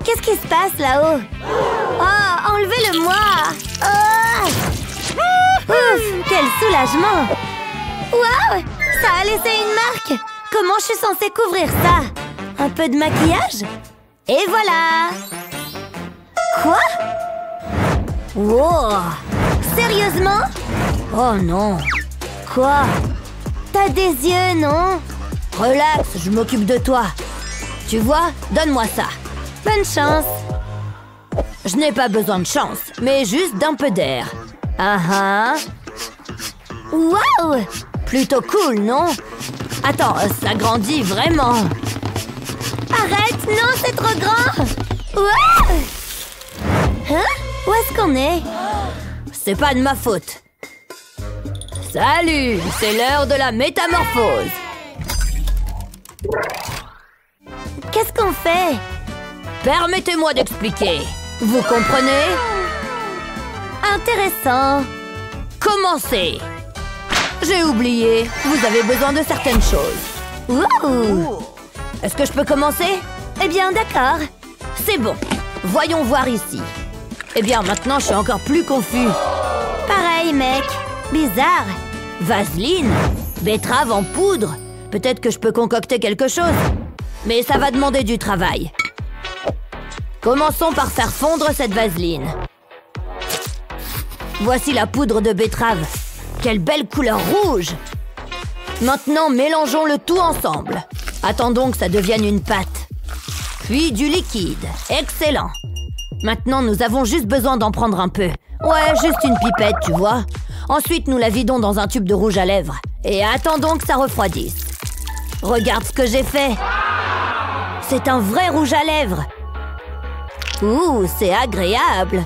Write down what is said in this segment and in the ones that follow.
Qu'est-ce qui se passe là-haut? Oh, enlevez-le-moi! Oh! Ouf, quel soulagement! Waouh! Ça a laissé une marque! Comment je suis censée couvrir ça? Un peu de maquillage? Et voilà! Quoi? Wow! Sérieusement? Oh non! Quoi? T'as des yeux, non? Relax, je m'occupe de toi. Tu vois? Donne-moi ça. Bonne chance. Je n'ai pas besoin de chance, mais juste d'un peu d'air. Ah ah! Waouh! Plutôt cool, non? Attends, ça grandit vraiment. Arrête, non, c'est trop grand. Wow! Hein? Où est-ce qu'on est? C'est pas de ma faute. Salut, c'est l'heure de la métamorphose. Qu'est-ce qu'on fait? Permettez-moi d'expliquer. Vous comprenez? Intéressant. Commencez. J'ai oublié, vous avez besoin de certaines choses. Ouh! Est-ce que je peux commencer? Eh bien, d'accord. C'est bon. Voyons voir ici. Eh bien, maintenant, je suis encore plus confus. Pareil, mec. Bizarre. Vaseline? Betterave en poudre? Peut-être que je peux concocter quelque chose. Mais ça va demander du travail. Commençons par faire fondre cette vaseline. Voici la poudre de betterave. Quelle belle couleur rouge! Maintenant, mélangeons le tout ensemble. Attendons que ça devienne une pâte. Puis du liquide. Excellent. Maintenant, nous avons juste besoin d'en prendre un peu. Ouais, juste une pipette, tu vois. Ensuite, nous la vidons dans un tube de rouge à lèvres. Et attendons que ça refroidisse. Regarde ce que j'ai fait. C'est un vrai rouge à lèvres. Ouh, c'est agréable.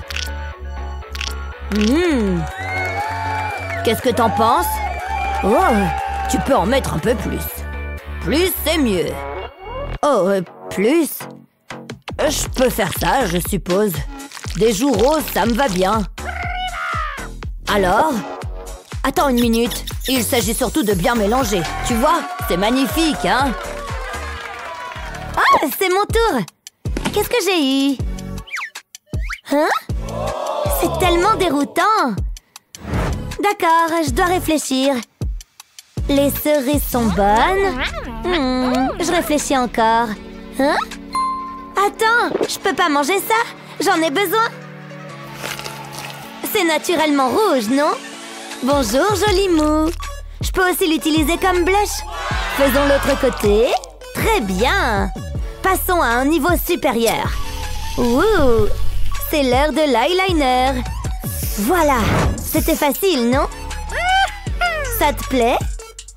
Qu'est-ce que t'en penses? Oh, tu peux en mettre un peu plus. Plus, c'est mieux. Oh, plus? Je peux faire ça, je suppose. Des joues roses, ça me va bien. Alors? Attends une minute. Il s'agit surtout de bien mélanger. Tu vois? C'est magnifique, hein? Oh, c'est mon tour! Qu'est-ce que j'ai eu? Hein? C'est tellement déroutant! D'accord, je dois réfléchir. Les cerises sont bonnes. Je réfléchis encore. Hein? Attends, je peux pas manger ça? J'en ai besoin. C'est naturellement rouge, non? Bonjour, joli mou. Je peux aussi l'utiliser comme blush. Faisons l'autre côté. Très bien. Passons à un niveau supérieur. Ouh! C'est l'heure de l'eyeliner. Voilà. C'était facile, non? Ça te plaît?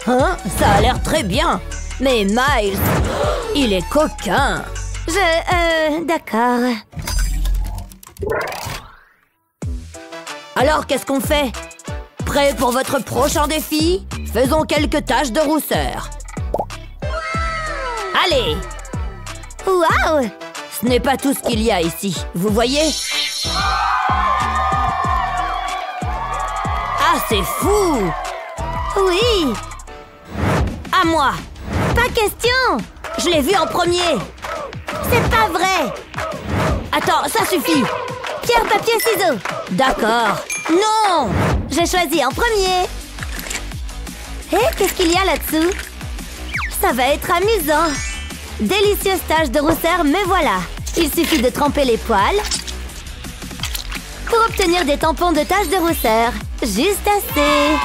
Hein? Ça a l'air très bien. Mais Miles, il est coquin. D'accord. Alors, qu'est-ce qu'on fait? Prêt pour votre prochain défi? Faisons quelques taches de rousseur. Allez! Waouh! Ce n'est pas tout ce qu'il y a ici, vous voyez? Ah, c'est fou! Oui! À moi! Pas question! Je l'ai vu en premier! C'est pas vrai! Attends, ça suffit! Pierre, papier, ciseaux! D'accord! Non! J'ai choisi en premier! Hé, qu'est-ce qu'il y a là-dessous? Ça va être amusant! Délicieuse tache de rousseur, me voilà! Il suffit de tremper les poils pour obtenir des tampons de taches de rousseur. Juste assez!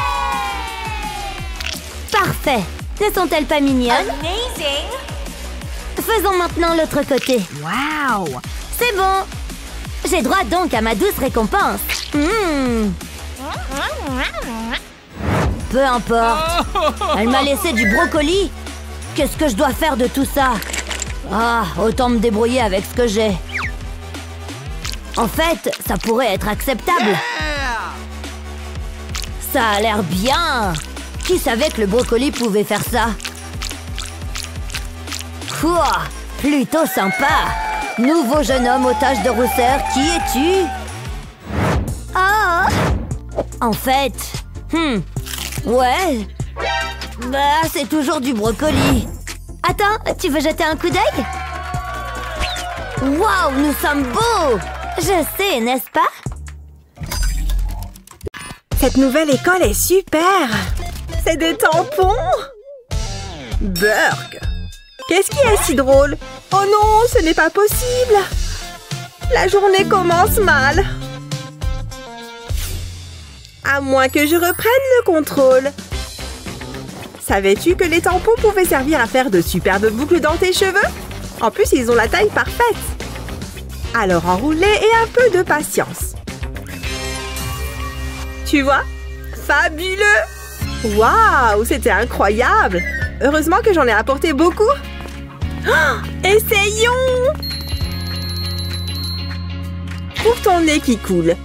Parfait! Ne sont-elles pas mignonnes? Amazing! Faisons maintenant l'autre côté. Wow! C'est bon! J'ai droit donc à ma douce récompense. Peu importe. Elle m'a laissé du brocoli. Qu'est-ce que je dois faire de tout ça? Ah, autant me débrouiller avec ce que j'ai. En fait, ça pourrait être acceptable. Ça a l'air bien. Qui savait que le brocoli pouvait faire ça? Quoi? Plutôt sympa. Nouveau jeune homme aux taches de rousseur, qui es-tu? Oh! En fait... Ouais... Bah, c'est toujours du brocoli. Attends, tu veux jeter un coup d'œil? Waouh, nous sommes beaux! Je sais, n'est-ce pas? Cette nouvelle école est super! C'est des tampons! Burk! Qu'est-ce qui est si drôle? Oh non, ce n'est pas possible! La journée commence mal. À moins que je reprenne le contrôle. Savais-tu que les tampons pouvaient servir à faire de superbes boucles dans tes cheveux? En plus, ils ont la taille parfaite. Alors enroule-les et un peu de patience. Tu vois? Fabuleux! Waouh, c'était incroyable! Heureusement que j'en ai apporté beaucoup. Oh, essayons! Pour ton nez qui coule.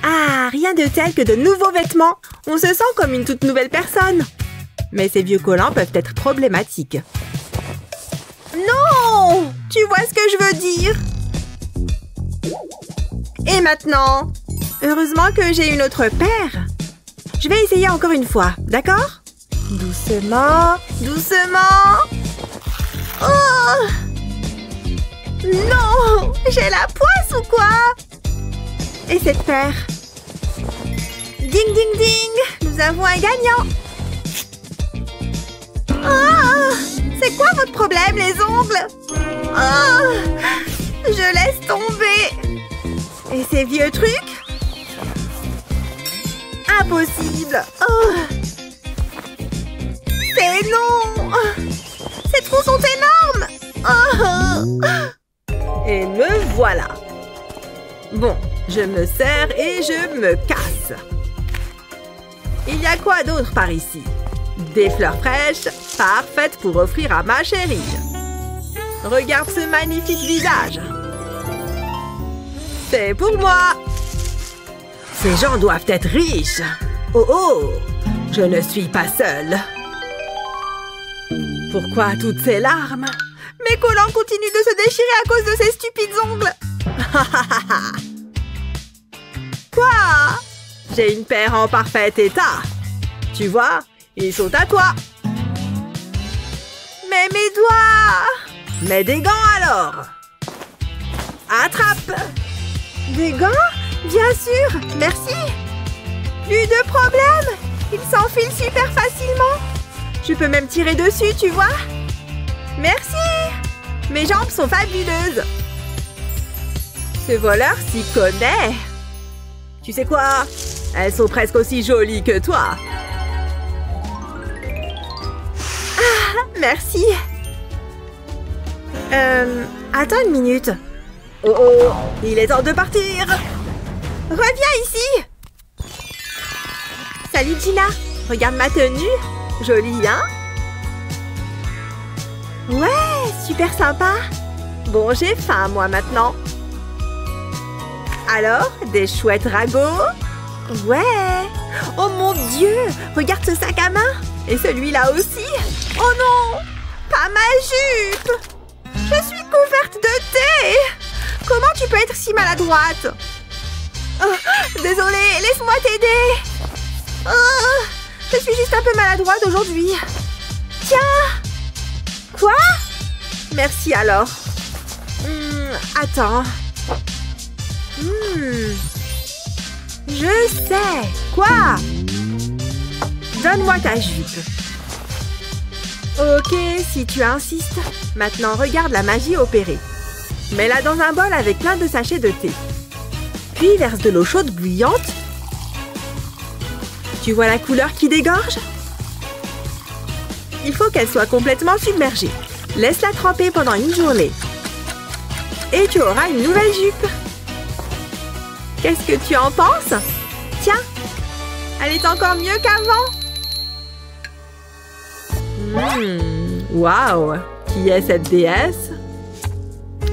Ah, rien de tel que de nouveaux vêtements. On se sent comme une toute nouvelle personne. Mais ces vieux collants peuvent être problématiques. Non! Tu vois ce que je veux dire? Et maintenant? Heureusement que j'ai une autre paire. Je vais essayer encore une fois, d'accord? Doucement, doucement. Oh! Non! J'ai la poisse ou quoi? Et cette paire? Ding, ding, ding! Nous avons un gagnant! Oh! C'est quoi votre problème, les ongles? Oh! Je laisse tomber! Et ces vieux trucs? Impossible! Oh! C'est non! Ces trous sont énormes! Oh! Et me voilà! Bon, je me sers et je me casse. Il y a quoi d'autre par ici? Des fleurs fraîches, parfaites pour offrir à ma chérie. Regarde ce magnifique visage. C'est pour moi. Ces gens doivent être riches. Oh oh, je ne suis pas seule. Pourquoi toutes ces larmes? Mes collants continuent de se déchirer à cause de ces stupides ongles. Quoi? J'ai une paire en parfait état. Tu vois, ils sont à toi. Mais mes doigts! Mets des gants alors. Attrape. Des gants? Bien sûr, merci. Plus de problème. Ils s'enfilent super facilement. Je peux même tirer dessus, tu vois? Merci. Mes jambes sont fabuleuses. Ce voleur s'y connaît. Tu sais quoi? Elles sont presque aussi jolies que toi. Ah, merci. Attends une minute. Oh oh, il est temps de partir. Reviens ici. Salut Gina. Regarde ma tenue. Jolie, hein? Ouais, super sympa. Bon, j'ai faim, moi, maintenant. Alors, des chouettes ragots? Ouais. Oh mon Dieu, regarde ce sac à main. Et celui-là aussi. Oh non, pas ma jupe. Je suis couverte de thé. Comment tu peux être si maladroite? Oh, désolée, laisse-moi t'aider. Oh, je suis juste un peu maladroite aujourd'hui. Tiens. Quoi? Merci alors. Attends. Je sais. Quoi? Donne-moi ta jupe. Ok, si tu insistes. Maintenant, regarde la magie opérer. Mets-la dans un bol avec plein de sachets de thé. Puis verse de l'eau chaude bouillante. Tu vois la couleur qui dégorge? Il faut qu'elle soit complètement submergée. Laisse-la tremper pendant une journée. Et tu auras une nouvelle jupe. Qu'est-ce que tu en penses? Tiens, elle est encore mieux qu'avant. Waouh! Qui est cette déesse?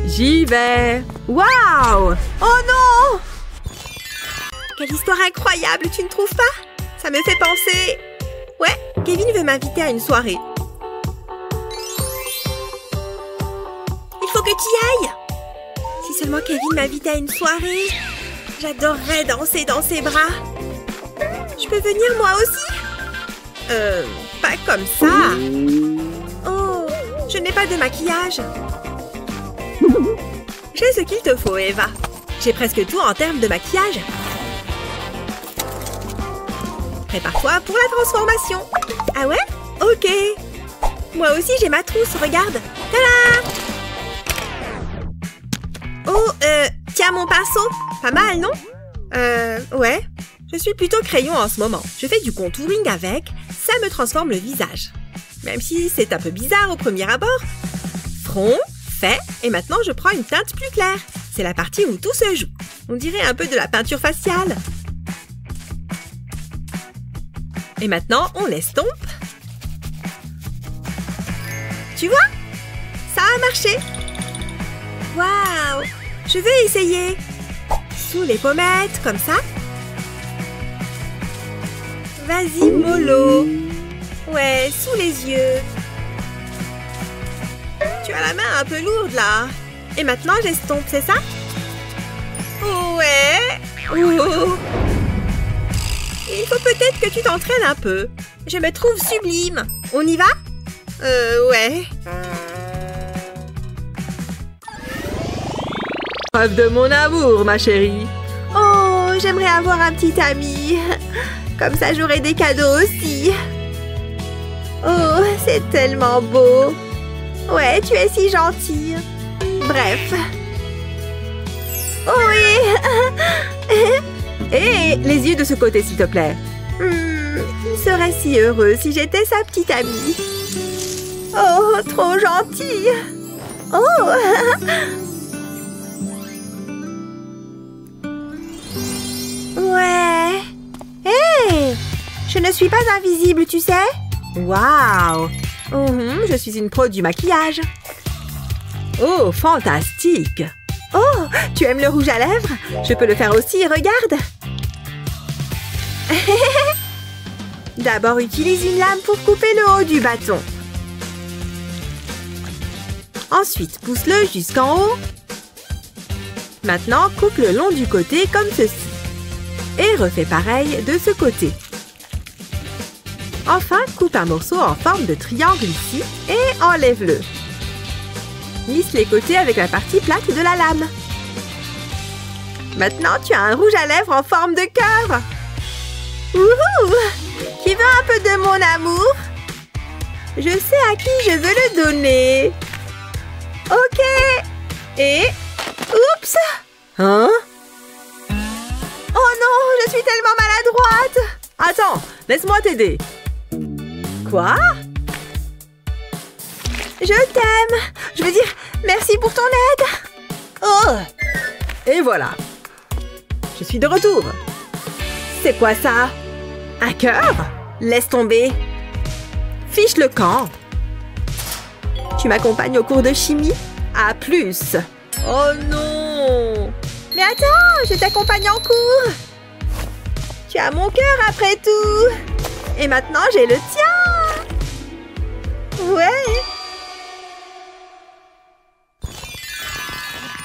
J'y vais! Waouh! Oh non! Quelle histoire incroyable, tu ne trouves pas? Ça me fait penser... Ouais, Kevin veut m'inviter à une soirée. Il faut que tu y ailles! Si seulement Kevin m'invitait à une soirée, j'adorerais danser dans ses bras. Je peux venir moi aussi? Pas comme ça. Oh, je n'ai pas de maquillage. J'ai ce qu'il te faut, Eva. J'ai presque tout en termes de maquillage. Prépare-toi pour la transformation. Ah ouais? Ok. Moi aussi, j'ai ma trousse, regarde. Tada! Oh, tiens mon pinceau. Pas mal, non? Ouais. Je suis plutôt crayon en ce moment. Je fais du contouring avec. Ça me transforme le visage. Même si c'est un peu bizarre au premier abord. Front, fait, et maintenant je prends une teinte plus claire. C'est la partie où tout se joue. On dirait un peu de la peinture faciale. Et maintenant, on l'estompe. Tu vois? Ça a marché. Waouh! Je vais essayer. Sous les pommettes, comme ça. Vas-y, mollo. Ouais, sous les yeux. Tu as la main un peu lourde, là. Et maintenant, j'estompe, c'est ça? Ouais. Oh. Il faut peut-être que tu t'entraînes un peu. Je me trouve sublime. On y va? Ouais. Preuve de mon amour, ma chérie. Oh, j'aimerais avoir un petit ami. Comme ça, j'aurai des cadeaux aussi. Oh, c'est tellement beau. Ouais, tu es si gentille. Bref. Oh oui. Hé, les yeux de ce côté, s'il te plaît. Il serait si heureux si j'étais sa petite amie. Oh, trop gentille. Oh. Ouais. Hé, je ne suis pas invisible, tu sais. Waouh. Je suis une pro du maquillage. Oh, fantastique. Oh, tu aimes le rouge à lèvres? Je peux le faire aussi, regarde. D'abord, utilise une lame pour couper le haut du bâton. Ensuite, pousse-le jusqu'en haut. Maintenant, coupe le long du côté comme ceci. Et refais pareil de ce côté. Enfin, coupe un morceau en forme de triangle ici et enlève-le. Lisse les côtés avec la partie plate de la lame. Maintenant, tu as un rouge à lèvres en forme de cœur. Wouhou! Qui veut un peu de mon amour? Je sais à qui je veux le donner. Ok. Et... oups! Hein? Oh non, je suis tellement maladroite! Attends, laisse-moi t'aider. Quoi? Je t'aime. Je veux dire, merci pour ton aide. Oh! Et voilà. Je suis de retour. C'est quoi ça? Un cœur? Laisse tomber. Fiche le camp. Tu m'accompagnes au cours de chimie? À plus. Oh non! Mais attends, je t'accompagne en cours. Tu as mon cœur après tout. Et maintenant, j'ai le tien. Ouais.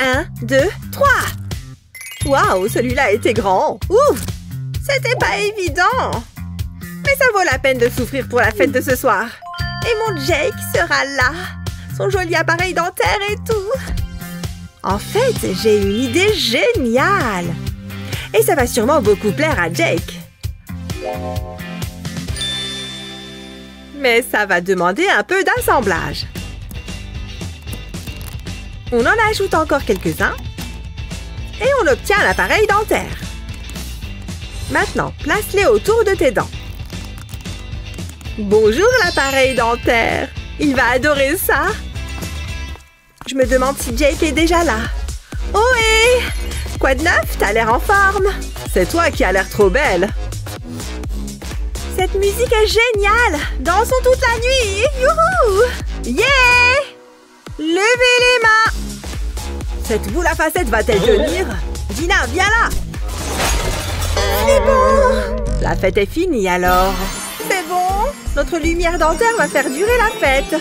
1, 2, 3. Waouh, celui-là était grand. Ouh, c'était pas évident. Mais ça vaut la peine de souffrir pour la fête de ce soir. Et mon Jake sera là. Son joli appareil dentaire et tout. En fait, j'ai une idée géniale. Et ça va sûrement beaucoup plaire à Jake. Mais ça va demander un peu d'assemblage. On en ajoute encore quelques-uns. Et on obtient l'appareil dentaire. Maintenant, place-les autour de tes dents. Bonjour l'appareil dentaire. Il va adorer ça. Je me demande si Jake est déjà là. Oh hé! Quoi de neuf? T'as l'air en forme. C'est toi qui as l'air trop belle. Cette musique est géniale. Dansons toute la nuit. Youhou! Yeah! Levez les mains. Cette boule à facettes va-t-elle tenir? Dina, viens là. C'est bon. La fête est finie alors. C'est bon. Notre lumière dentaire va faire durer la fête.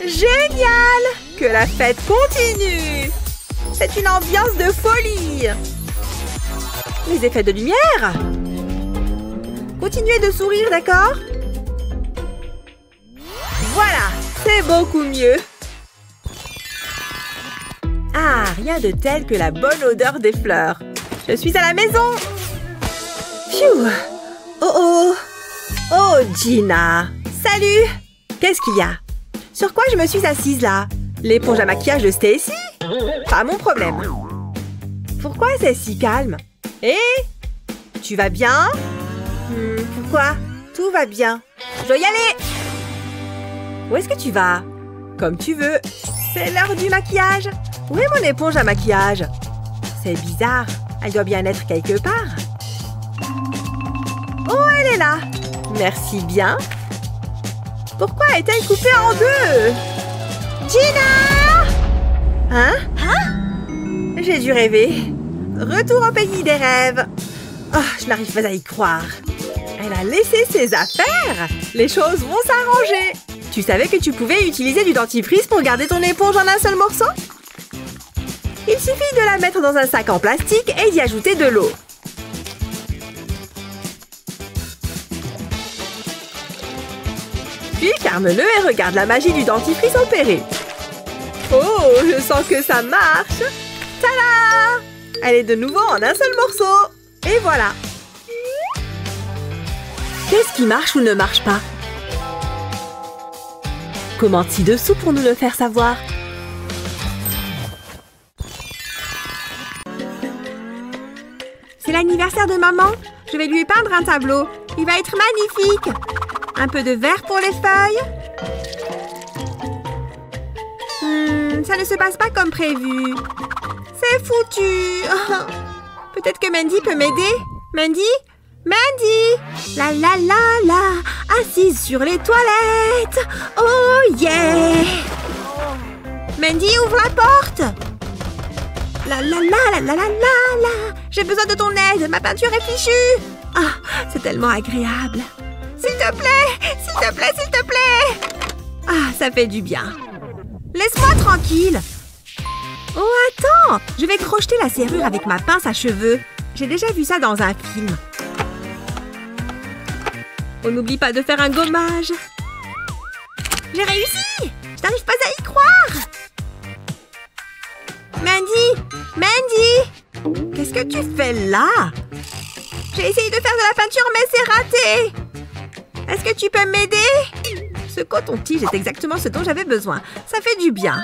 Génial! Que la fête continue. C'est une ambiance de folie. Les effets de lumière. Continuez de sourire, d'accord? Voilà, c'est C'est beaucoup mieux. Ah, rien de tel que la bonne odeur des fleurs. Je suis à la maison. Pfiou. Oh oh. Oh, Gina. Salut. Qu'est-ce qu'il y a? Sur quoi je me suis assise là? L'éponge à maquillage de Stacy? Pas mon problème. Pourquoi c'est si calme? Hé? Tu vas bien? Pourquoi? Tout va bien. Je dois y aller. Où est-ce que tu vas? Comme tu veux. C'est l'heure du maquillage. Où est mon éponge à maquillage? C'est bizarre. Elle doit bien être quelque part. Oh, elle est là. Merci bien. Pourquoi est-elle coupée en deux? Gina! Hein? J'ai dû rêver. Retour au pays des rêves. Oh, je n'arrive pas à y croire. Elle a laissé ses affaires. Les choses vont s'arranger. Tu savais que tu pouvais utiliser du dentifrice pour garder ton éponge en un seul morceau? Il suffit de la mettre dans un sac en plastique et d'y ajouter de l'eau. Puis ferme-le et regarde la magie du dentifrice opérer. Oh, je sens que ça marche. Tada! Elle est de nouveau en un seul morceau. Et voilà. Qu'est-ce qui marche ou ne marche pas? Commente ci-dessous pour nous le faire savoir. C'est l'anniversaire de maman. Je vais lui peindre un tableau. Il va être magnifique. Un peu de vert pour les feuilles. Ça ne se passe pas comme prévu. C'est foutu. Peut-être que Mandy peut m'aider. Mandy? Mandy! La la la la! Assise sur les toilettes! Oh yeah! Mandy, ouvre la porte! La la la la la la la la! J'ai besoin de ton aide! Ma peinture est fichue! Ah, c'est tellement agréable! S'il te plaît! S'il te plaît! S'il te plaît! Ah, ça fait du bien! Laisse-moi tranquille! Oh, attends! Je vais crocheter la serrure avec ma pince à cheveux. J'ai déjà vu ça dans un film. On n'oublie pas de faire un gommage. J'ai réussi! Je n'arrive pas à y croire! Mandy! Mandy! Qu'est-ce que tu fais là? J'ai essayé de faire de la peinture, mais c'est raté! Est-ce que tu peux m'aider? Ce coton-tige est exactement ce dont j'avais besoin. Ça fait du bien.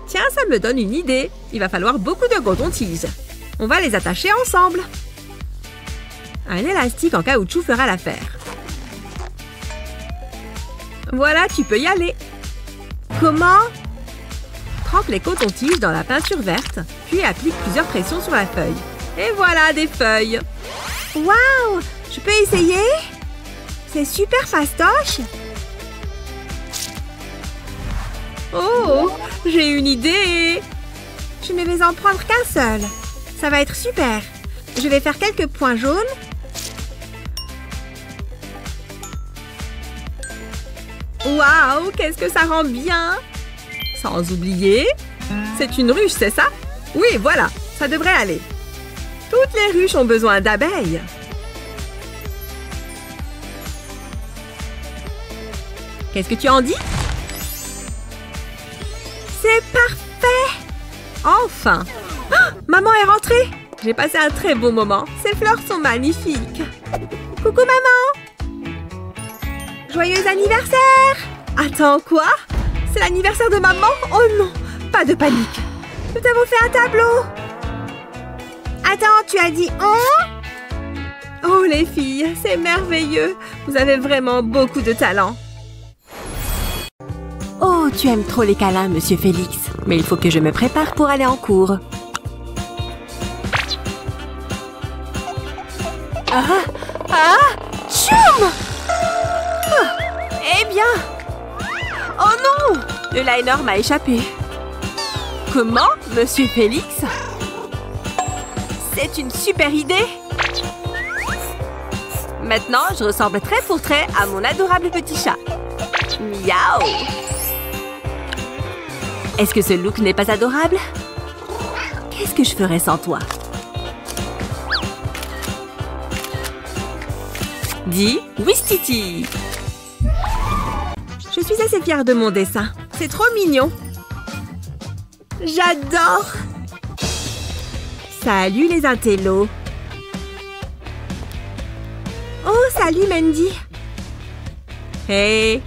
Tiens, ça me donne une idée. Il va falloir beaucoup de coton-tige. On va les attacher ensemble. Un élastique en caoutchouc fera l'affaire. Voilà, tu peux y aller. Comment? Trempe les cotons-tiges dans la peinture verte, puis applique plusieurs pressions sur la feuille. Et voilà, des feuilles. Waouh! Je peux essayer? C'est super fastoche. Oh, j'ai une idée. Je ne vais en prendre qu'un seul. Ça va être super. Je vais faire quelques points jaunes. Waouh, qu'est-ce que ça rend bien! Sans oublier, c'est une ruche, c'est ça? Oui, voilà, ça devrait aller. Toutes les ruches ont besoin d'abeilles. Qu'est-ce que tu en dis? C'est parfait! Enfin! Oh, maman est rentrée! J'ai passé un très beau moment. Ces fleurs sont magnifiques. Coucou, maman! Joyeux anniversaire! Attends, quoi? C'est l'anniversaire de maman? Oh non! Pas de panique! Nous avons fait un tableau! Attends, tu as dit « on » ? Oh, les filles, c'est merveilleux! Vous avez vraiment beaucoup de talent. Oh, tu aimes trop les câlins, monsieur Félix. Mais il faut que je me prépare pour aller en cours. Choum! Eh bien! Oh non! Le liner m'a échappé. Comment, monsieur Félix? C'est une super idée! Maintenant, je ressemble trait pour trait à mon adorable petit chat. Miaou! Est-ce que ce look n'est pas adorable? Qu'est-ce que je ferais sans toi? Dis Wistiti! suis assez fière de mon dessin. C'est trop mignon. J'adore. Salut les intellos. Oh, salut Mandy. Hey,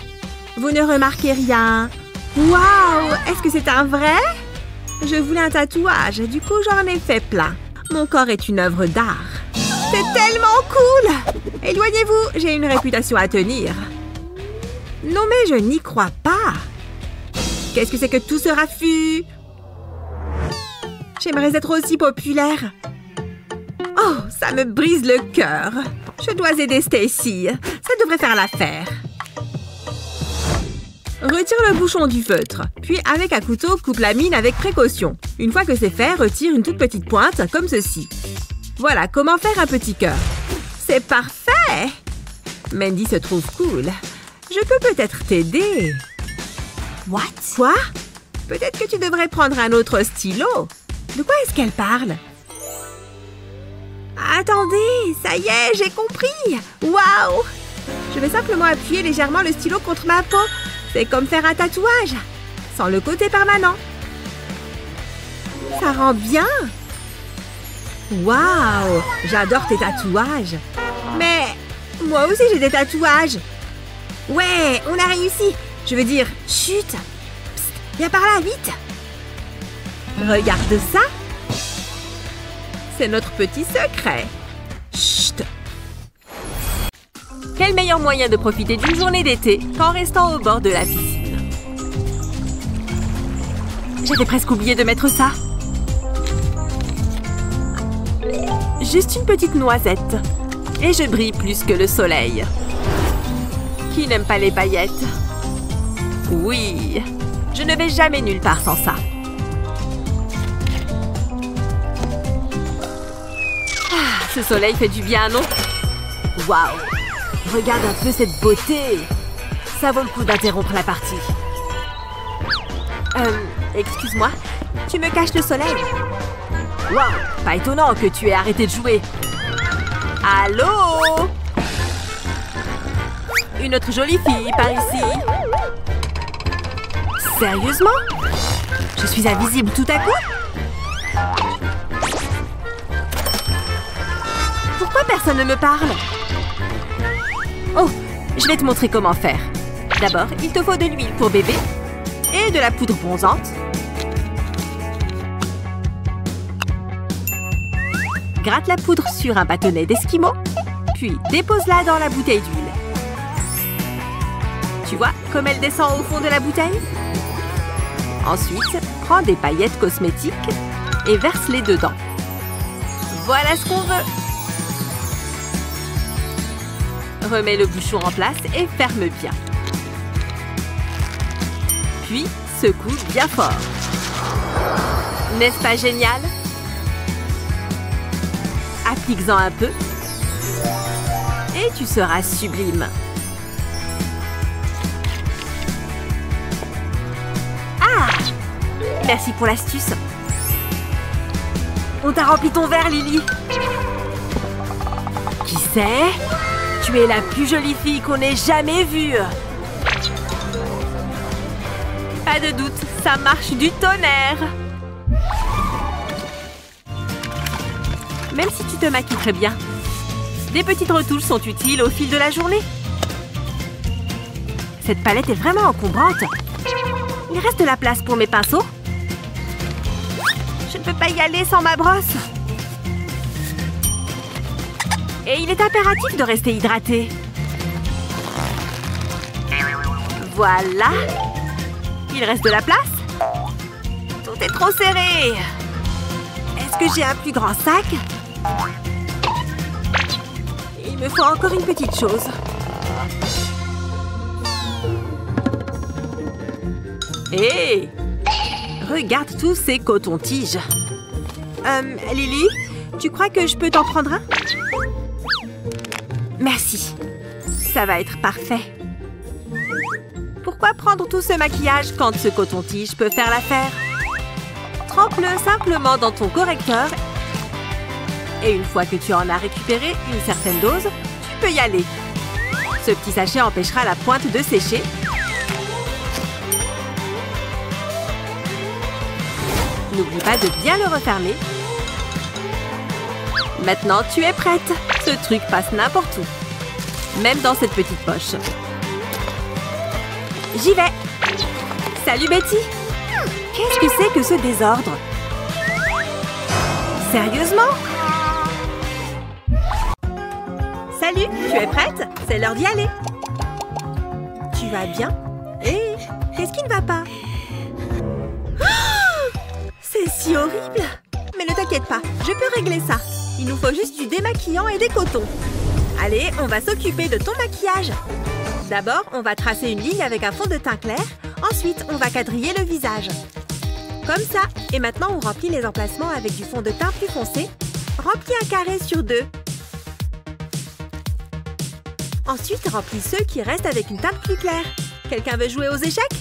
vous ne remarquez rien. Waouh, est-ce que c'est un vrai? Je voulais un tatouage, du coup j'en ai fait plein. Mon corps est une œuvre d'art. C'est tellement cool! Éloignez-vous, j'ai une réputation à tenir. Non mais je n'y crois pas. Qu'est-ce que c'est que tout ce raffut? J'aimerais être aussi populaire. Oh, ça me brise le cœur. Je dois aider Stacy. Ça devrait faire l'affaire. Retire le bouchon du feutre. Puis, avec un couteau, coupe la mine avec précaution. Une fois que c'est fait, retire une toute petite pointe, comme ceci. Voilà comment faire un petit cœur. C'est parfait! Mandy se trouve cool. Je peux peut-être t'aider. What? Quoi? Peut-être que tu devrais prendre un autre stylo. De quoi est-ce qu'elle parle? Attendez, ça y est, j'ai compris! Waouh! Je vais simplement appuyer légèrement le stylo contre ma peau. C'est comme faire un tatouage, sans le côté permanent. Ça rend bien! Waouh! J'adore tes tatouages. Mais moi aussi j'ai des tatouages. Ouais, on a réussi. Je veux dire, chut! Psst, viens par là, vite! Regarde ça! C'est notre petit secret. Chut! Quel meilleur moyen de profiter d'une journée d'été qu'en restant au bord de la piscine? J'avais presque oublié de mettre ça. Juste une petite noisette. Et je brille plus que le soleil. Qui n'aime pas les paillettes? Oui, je ne vais jamais nulle part sans ça. Ah, ce soleil fait du bien, non? Waouh! Regarde un peu cette beauté. Ça vaut le coup d'interrompre la partie. Excuse-moi, tu me caches le soleil? Waouh, pas étonnant que tu aies arrêté de jouer. Allô? Une autre jolie fille par ici. Sérieusement? Je suis invisible tout à coup? Pourquoi personne ne me parle? Oh, je vais te montrer comment faire. D'abord, il te faut de l'huile pour bébé et de la poudre bronzante. Gratte la poudre sur un bâtonnet d'esquimau, puis dépose-la dans la bouteille d'huile. Tu vois comme elle descend au fond de la bouteille? Ensuite, prends des paillettes cosmétiques et verse-les dedans. Voilà ce qu'on veut. Remets le bouchon en place et ferme bien. Puis, secoue bien fort. N'est-ce pas génial? Applique-en un peu. Et tu seras sublime. Ah! Merci pour l'astuce. On t'a rempli ton verre, Lily. Qui sait? Tu es la plus jolie fille qu'on ait jamais vue. Pas de doute, ça marche du tonnerre. Même si tu te maquilles très bien, des petites retouches sont utiles au fil de la journée. Cette palette est vraiment encombrante. Il reste de la place pour mes pinceaux. Je ne peux pas y aller sans ma brosse. Et il est impératif de rester hydraté. Voilà. Il reste de la place. Tout est trop serré. Est-ce que j'ai un plus grand sac? Il me faut encore une petite chose. Hé! Regarde tous ces cotons-tiges. Lily, tu crois que je peux t'en prendre un? Merci. Ça va être parfait. Pourquoi prendre tout ce maquillage quand ce coton-tige peut faire l'affaire? Trempe-le simplement dans ton correcteur. Et une fois que tu en as récupéré une certaine dose, tu peux y aller. Ce petit sachet empêchera la pointe de sécher. N'oublie pas de bien le refermer. Maintenant, tu es prête. Ce truc passe n'importe où. Même dans cette petite poche. J'y vais. Salut Betty. Qu'est-ce que c'est que ce désordre? Sérieusement? Salut, tu es prête? C'est l'heure d'y aller. Tu vas bien? Hé, qu'est-ce qui ne va pas? Oh, c'est si horrible! Mais ne t'inquiète pas, je peux régler ça. Il nous faut juste du démaquillant et des cotons. Allez, on va s'occuper de ton maquillage. D'abord, on va tracer une ligne avec un fond de teint clair. Ensuite, on va quadriller le visage. Comme ça. Et maintenant, on remplit les emplacements avec du fond de teint plus foncé. Remplis un carré sur 2. Ensuite, remplis ceux qui restent avec une teinte plus claire. Quelqu'un veut jouer aux échecs?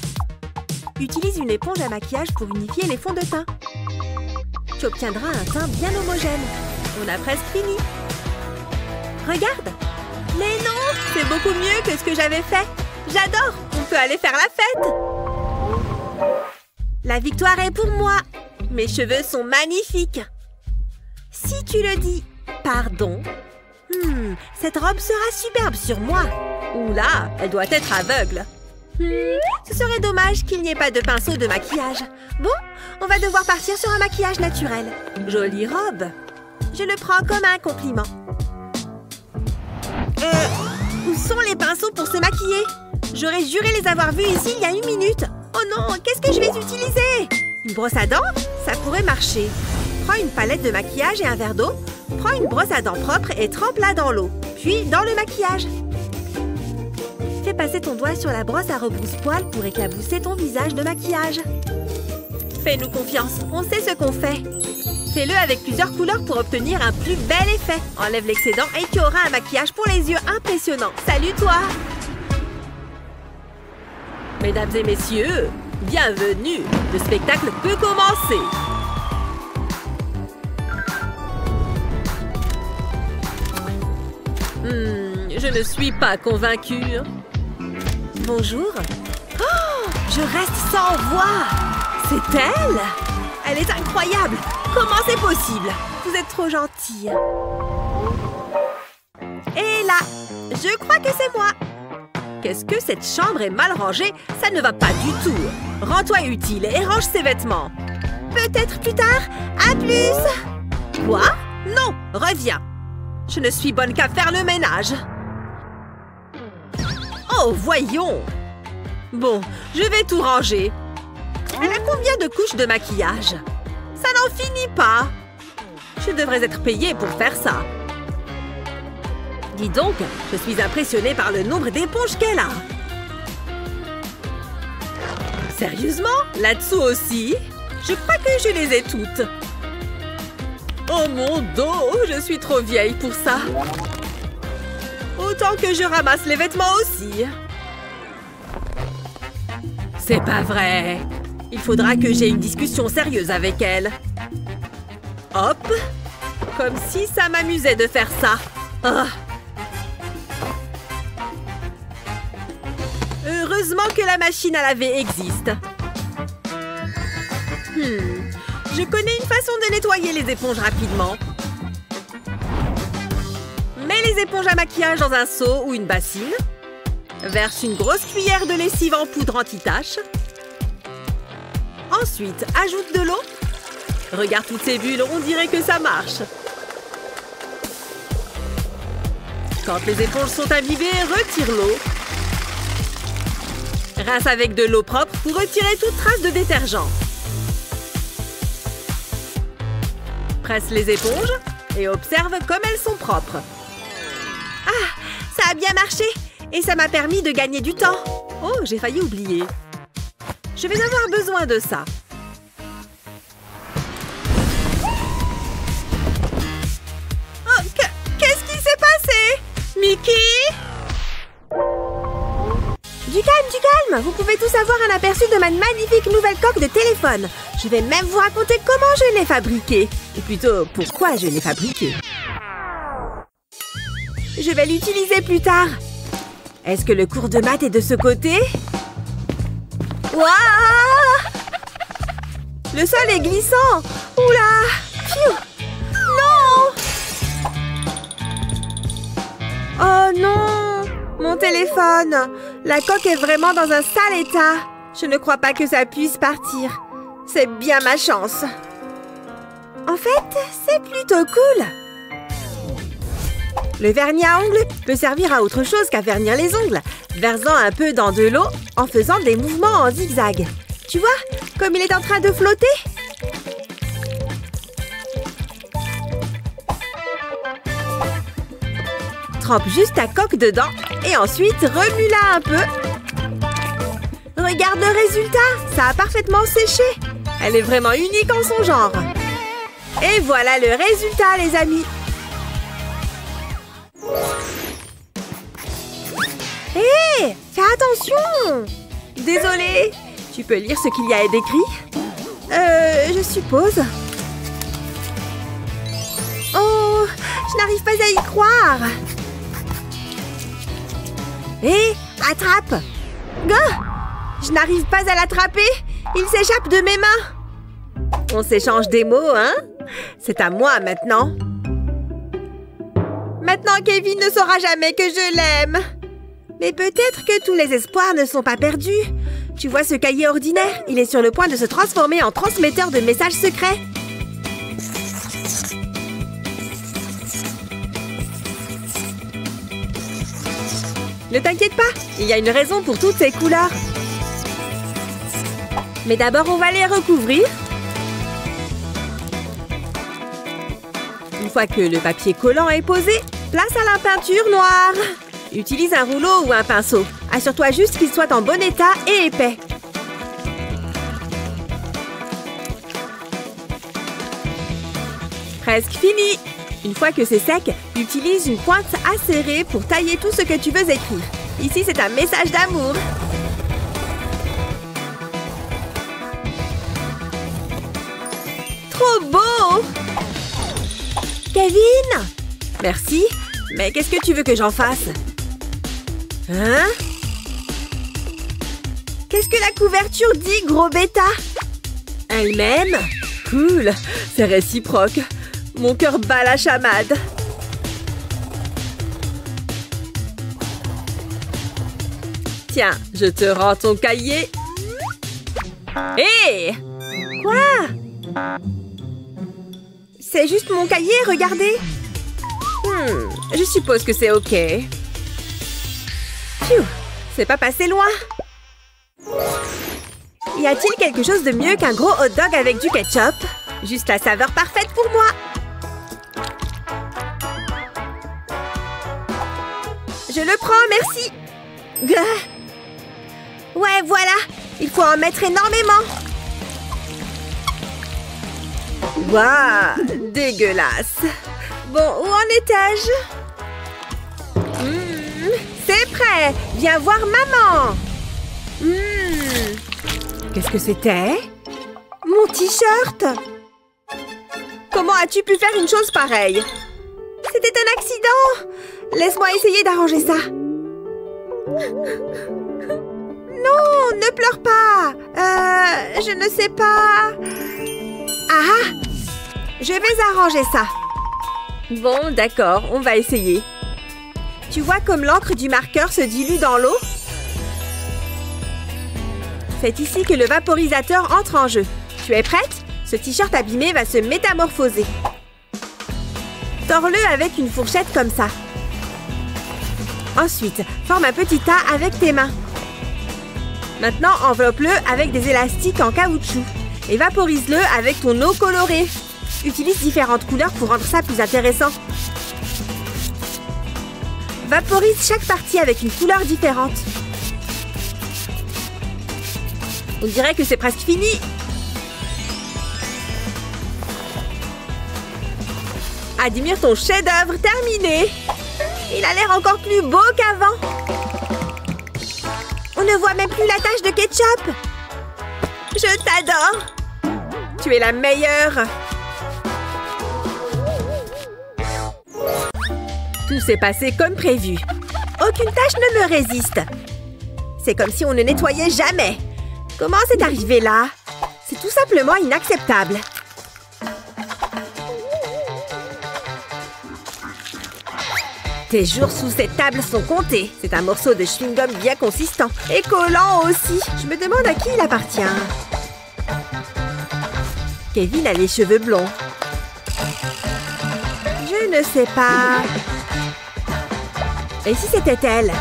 Utilise une éponge à maquillage pour unifier les fonds de teint. Tu obtiendras un teint bien homogène. On a presque fini. Regarde! Mais non! C'est beaucoup mieux que ce que j'avais fait. J'adore! On peut aller faire la fête! La victoire est pour moi. Mes cheveux sont magnifiques. Si tu le dis. Pardon? Cette robe sera superbe sur moi. Oula, elle doit être aveugle. Ce serait dommage qu'il n'y ait pas de pinceau de maquillage. Bon, on va devoir partir sur un maquillage naturel. Jolie robe. Je le prends comme un compliment. Où sont les pinceaux pour se maquiller? J'aurais juré les avoir vus ici il y a 1 minute. Oh non, qu'est-ce que je vais utiliser? Une brosse à dents? Ça pourrait marcher. Prends une palette de maquillage et un verre d'eau. Prends une brosse à dents propre et trempe-la dans l'eau. Puis dans le maquillage. Fais passer ton doigt sur la brosse à rebrousse-poils pour éclabousser ton visage de maquillage. Fais-nous confiance, on sait ce qu'on fait. Fais-le avec plusieurs couleurs pour obtenir un plus bel effet. Enlève l'excédent et tu auras un maquillage pour les yeux impressionnant. Salut toi! Mesdames et messieurs, bienvenue! Le spectacle peut commencer! Je ne suis pas convaincue. Bonjour. Oh, je reste sans voix. C'est elle? Elle est incroyable. Comment c'est possible? Vous êtes trop gentille. Et là, je crois que c'est moi. Qu'est-ce que cette chambre est mal rangée? Ça ne va pas du tout. Rends-toi utile et range ses vêtements. Peut-être plus tard. À plus. Quoi? Non, reviens. Je ne suis bonne qu'à faire le ménage. Oh, voyons. Bon, je vais tout ranger. Elle a combien de couches de maquillage? Ça n'en finit pas. Je devrais être payée pour faire ça. Dis donc, je suis impressionnée par le nombre d'éponges qu'elle a. Sérieusement? Là-dessous aussi? Je crois que je les ai toutes. Oh mon dos, je suis trop vieille pour ça. Autant que je ramasse les vêtements aussi. C'est pas vrai. Il faudra que j'aie une discussion sérieuse avec elle. Hop. Comme si ça m'amusait de faire ça. Ah. Heureusement que la machine à laver existe. Je connais une façon de nettoyer les éponges rapidement. Mets les éponges à maquillage dans un seau ou une bassine. Verse une grosse cuillère de lessive en poudre anti-tache. Ensuite, ajoute de l'eau. Regarde toutes ces bulles, on dirait que ça marche. Quand les éponges sont imbibées, retire l'eau. Rince avec de l'eau propre pour retirer toute trace de détergent. Presse les éponges et observe comme elles sont propres. Ah, ça a bien marché et ça m'a permis de gagner du temps. Oh, j'ai failli oublier. Je vais avoir besoin de ça. Oh, qu'est-ce qui s'est passé? Mickey? Du calme! Vous pouvez tous avoir un aperçu de ma magnifique nouvelle coque de téléphone. Je vais même vous raconter comment je l'ai fabriquée. Ou plutôt, pourquoi je l'ai fabriquée. Je vais l'utiliser plus tard. Est-ce que le cours de maths est de ce côté? Waouh! Le sol est glissant. Oula! Pfiou! Non! Oh non! Mon téléphone! La coque est vraiment dans un sale état. Je ne crois pas que ça puisse partir. C'est bien ma chance. En fait, c'est plutôt cool. Le vernis à ongles peut servir à autre chose qu'à vernir les ongles. Versant un peu dans de l'eau en faisant des mouvements en zigzag. Tu vois, comme il est en train de flotter? Trempe juste ta coque dedans et ensuite remue-la un peu. Regarde le résultat, ça a parfaitement séché. Elle est vraiment unique en son genre. Et voilà le résultat, les amis. Hé, fais attention! Désolée, tu peux lire ce qu'il y a d'écrit? Je suppose. Oh, je n'arrive pas à y croire. Hé, attrape! Gah! Je n'arrive pas à l'attraper. Il s'échappe de mes mains. On s'échange des mots, hein? C'est à moi maintenant. Maintenant, Kevin ne saura jamais que je l'aime. Mais peut-être que tous les espoirs ne sont pas perdus. Tu vois ce cahier ordinaire? Il est sur le point de se transformer en transmetteur de messages secrets. Ne t'inquiète pas, il y a une raison pour toutes ces couleurs. Mais d'abord, on va les recouvrir. Une fois que le papier collant est posé, place à la peinture noire. Utilise un rouleau ou un pinceau. Assure-toi juste qu'il soit en bon état et épais. Presque fini. Une fois que c'est sec, utilise une pointe acérée pour tailler tout ce que tu veux écrire. Ici, c'est un message d'amour. Trop beau! Kevin! Merci, mais qu'est-ce que tu veux que j'en fasse? Hein? Qu'est-ce que la couverture dit, gros bêta? Elle-même? Cool, c'est réciproque. Mon cœur bat la chamade. Tiens, je te rends ton cahier. Hé! Quoi? C'est juste mon cahier, regardez. Je suppose que c'est OK. Pfiou, c'est pas passé loin. Y a-t-il quelque chose de mieux qu'un gros hot dog avec du ketchup? Juste la saveur parfaite pour moi. Je le prends, merci. Ouais, voilà. Il faut en mettre énormément. Waouh, dégueulasse. Bon, où en étais-je? C'est prêt. Viens voir maman. Qu'est-ce que c'était? Mon t-shirt. Comment as-tu pu faire une chose pareille? C'était un accident. Laisse-moi essayer d'arranger ça. Non, ne pleure pas. Je ne sais pas. Ah! Je vais arranger ça. Bon, d'accord, on va essayer. Tu vois comme l'encre du marqueur se dilue dans l'eau? C'est ici que le vaporisateur entre en jeu. Tu es prête? Ce t-shirt abîmé va se métamorphoser. Tords-le avec une fourchette comme ça. Ensuite, forme un petit tas avec tes mains. Maintenant, enveloppe-le avec des élastiques en caoutchouc et vaporise-le avec ton eau colorée. Utilise différentes couleurs pour rendre ça plus intéressant. Vaporise chaque partie avec une couleur différente. On dirait que c'est presque fini. Admire ton chef-d'œuvre terminé. Il a l'air encore plus beau qu'avant. On ne voit même plus la tache de ketchup. Je t'adore. Tu es la meilleure. Tout s'est passé comme prévu. Aucune tâche ne me résiste. C'est comme si on ne nettoyait jamais. Comment c'est arrivé là? C'est tout simplement inacceptable. Tes jours sous cette table sont comptés. C'est un morceau de chewing-gum bien consistant. Et collant aussi. Je me demande à qui il appartient. Kevin a les cheveux blonds. Je ne sais pas. Et si c'était elle?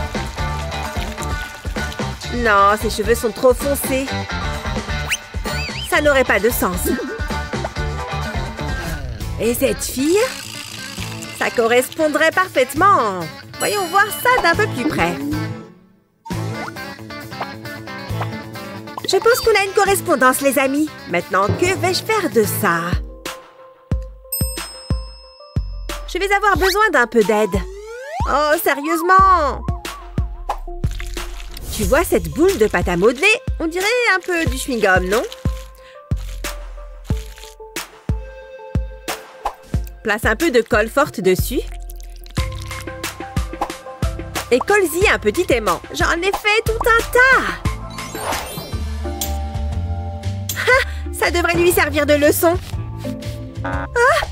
Non, ses cheveux sont trop foncés. Ça n'aurait pas de sens. Et cette fille? Ça correspondrait parfaitement. Voyons voir ça d'un peu plus près. Je pense qu'on a une correspondance, les amis. Maintenant, que vais-je faire de ça? Je vais avoir besoin d'un peu d'aide. Oh, sérieusement? Tu vois cette boule de pâte à modeler? On dirait un peu du chewing-gum, non? Place un peu de colle forte dessus. Et colle-y un petit aimant. J'en ai fait tout un tas. Ah, ça devrait lui servir de leçon. Ah,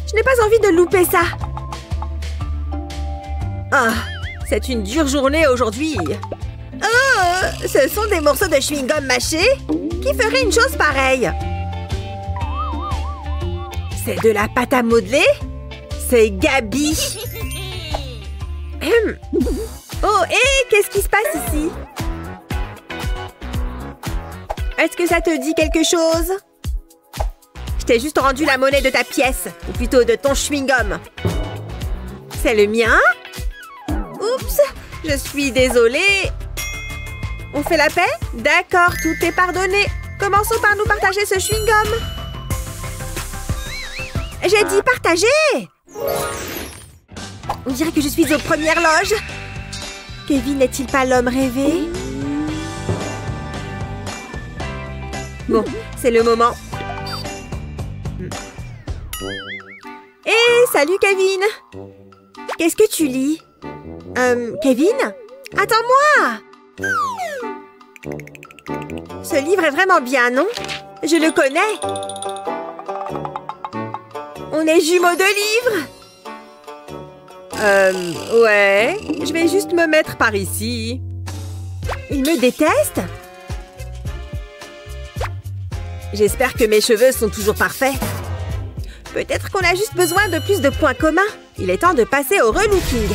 je n'ai pas envie de louper ça. Ah, c'est une dure journée aujourd'hui. Oh, ce sont des morceaux de chewing-gum mâchés? Qui ferait une chose pareille? C'est de la pâte à modeler? C'est Gabi. Oh, hé, qu'est-ce qui se passe ici? Est-ce que ça te dit quelque chose? Je t'ai juste rendu la monnaie de ta pièce, ou plutôt de ton chewing-gum. C'est le mien? Oups, je suis désolée. On fait la paix? D'accord, tout est pardonné. Commençons par nous partager ce chewing-gum. J'ai dit partager! On dirait que je suis aux premières loges. Kevin n'est-il pas l'homme rêvé? Bon, c'est le moment. Hé, salut Kevin! Qu'est-ce que tu lis? Kevin? Attends-moi! Ce livre est vraiment bien, non? Je le connais. On est jumeaux de livres. Ouais. Je vais juste me mettre par ici. Il me déteste? J'espère que mes cheveux sont toujours parfaits. Peut-être qu'on a juste besoin de plus de points communs. Il est temps de passer au relooking.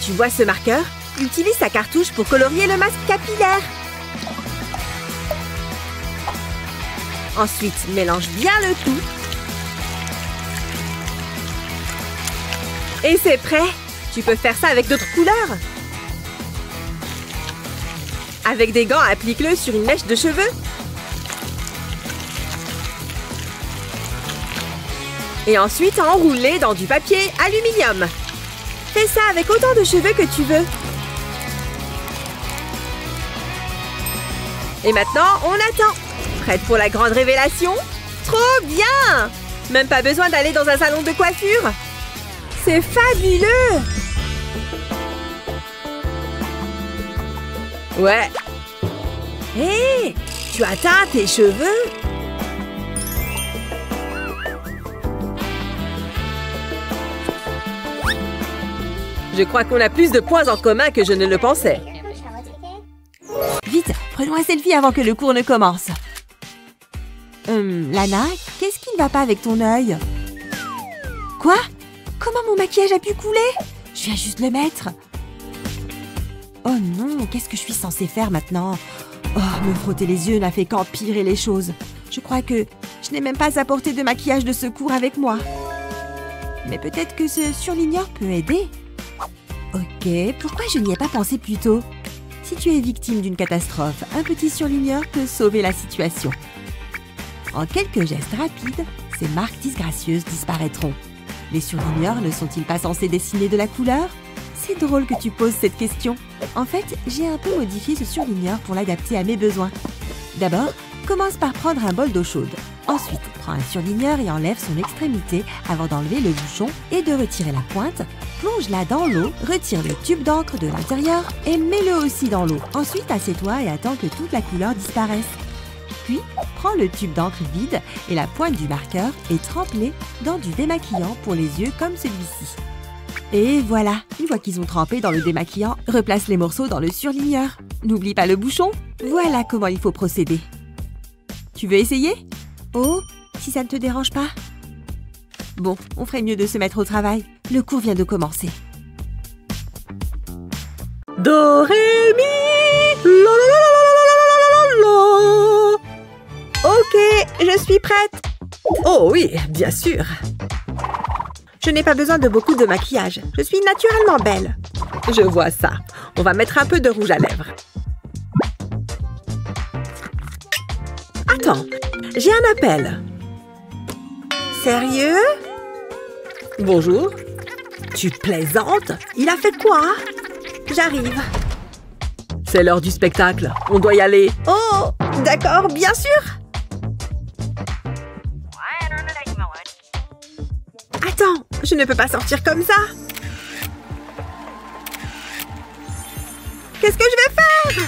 Tu vois ce marqueur? Utilise sa cartouche pour colorier le masque capillaire. Ensuite, mélange bien le tout. Et c'est prêt! Tu peux faire ça avec d'autres couleurs. Avec des gants, applique-le sur une mèche de cheveux. Et ensuite, enroule-les dans du papier aluminium. Fais ça avec autant de cheveux que tu veux. Et maintenant, on attend. Prête pour la grande révélation? Trop bien! Même pas besoin d'aller dans un salon de coiffure. C'est fabuleux! Ouais. Hé! Tu as teint tes cheveux? Je crois qu'on a plus de points en commun que je ne le pensais. Vite, prenons un selfie avant que le cours ne commence. Lana, qu'est-ce qui ne va pas avec ton œil? Quoi? Comment mon maquillage a pu couler? Je viens juste le mettre. Oh non, qu'est-ce que je suis censée faire maintenant? Oh, me frotter les yeux n'a fait qu'empirer les choses. Je crois que je n'ai même pas apporté de maquillage de secours avec moi. Mais peut-être que ce surligneur peut aider. Ok, pourquoi je n'y ai pas pensé plus tôt? Si tu es victime d'une catastrophe, un petit surligneur peut sauver la situation. En quelques gestes rapides, ces marques disgracieuses disparaîtront. Les surligneurs ne sont-ils pas censés dessiner de la couleur? C'est drôle que tu poses cette question. En fait, j'ai un peu modifié ce surligneur pour l'adapter à mes besoins. D'abord, commence par prendre un bol d'eau chaude. Ensuite, prends un surligneur et enlève son extrémité avant d'enlever le bouchon et de retirer la pointe Plonge-la dans l'eau, retire le tube d'encre de l'intérieur et mets-le aussi dans l'eau. Ensuite, assieds-toi et attends que toute la couleur disparaisse. Puis, prends le tube d'encre vide et la pointe du marqueur et trempe-les dans du démaquillant pour les yeux comme celui-ci. Et voilà, une fois qu'ils ont trempé dans le démaquillant, replace les morceaux dans le surligneur. N'oublie pas le bouchon. Voilà comment il faut procéder. Tu veux essayer? Oh, si ça ne te dérange pas. Bon, on ferait mieux de se mettre au travail. Le cours vient de commencer. Do, ré, mi, la, la, la, la, la, la, la, la. Ok, je suis prête. Oh oui, bien sûr. Je n'ai pas besoin de beaucoup de maquillage. Je suis naturellement belle. Je vois ça. On va mettre un peu de rouge à lèvres. Attends, j'ai un appel. Sérieux? Bonjour. Tu plaisantes? Il a fait quoi? J'arrive. C'est l'heure du spectacle. On doit y aller. Oh, d'accord, bien sûr. Attends, je ne peux pas sortir comme ça. Qu'est-ce que je vais faire?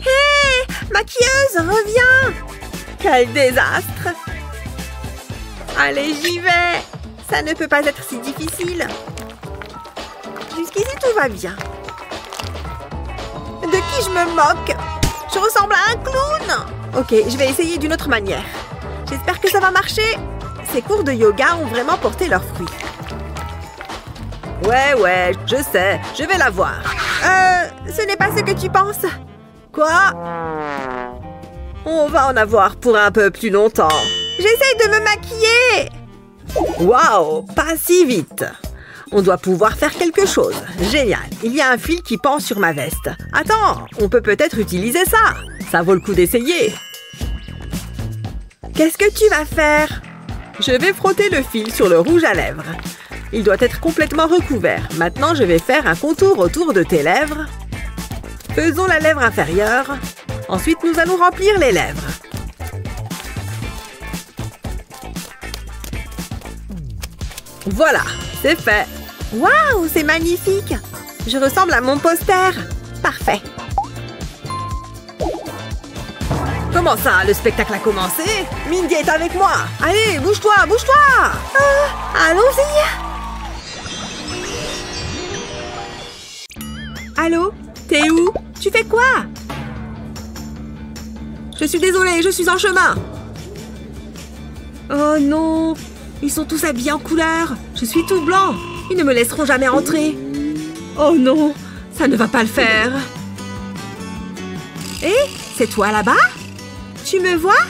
Hé, maquilleuse, reviens. Quel désastre. Allez, j'y vais. Ça ne peut pas être si difficile. Jusqu'ici, tout va bien. De qui je me moque? Je ressemble à un clown. Ok, je vais essayer d'une autre manière. J'espère que ça va marcher. Ces cours de yoga ont vraiment porté leurs fruits. Ouais, je sais. Je vais la voir. Ce n'est pas ce que tu penses. Quoi? On va en avoir pour un peu plus longtemps. J'essaye de me maquiller. Waouh, pas si vite. On doit pouvoir faire quelque chose. Génial. Il y a un fil qui pend sur ma veste. Attends, on peut peut-être utiliser ça. Ça vaut le coup d'essayer. Qu'est-ce que tu vas faire? Je vais frotter le fil sur le rouge à lèvres. Il doit être complètement recouvert. Maintenant, je vais faire un contour autour de tes lèvres. Faisons la lèvre inférieure. Ensuite, nous allons remplir les lèvres. Voilà, c'est fait. Waouh, c'est magnifique. Je ressemble à mon poster. Parfait. Comment ça, le spectacle a commencé? Mindy est avec moi. Allez, bouge-toi, bouge-toi. Allons-y. Allô? T'es où? Tu fais quoi? Je suis désolée, je suis en chemin. Oh non, ils sont tous habillés en couleur. Je suis tout blanc. Ils ne me laisseront jamais entrer. Oh non, ça ne va pas le faire. Hé, c'est toi là-bas? Tu me vois?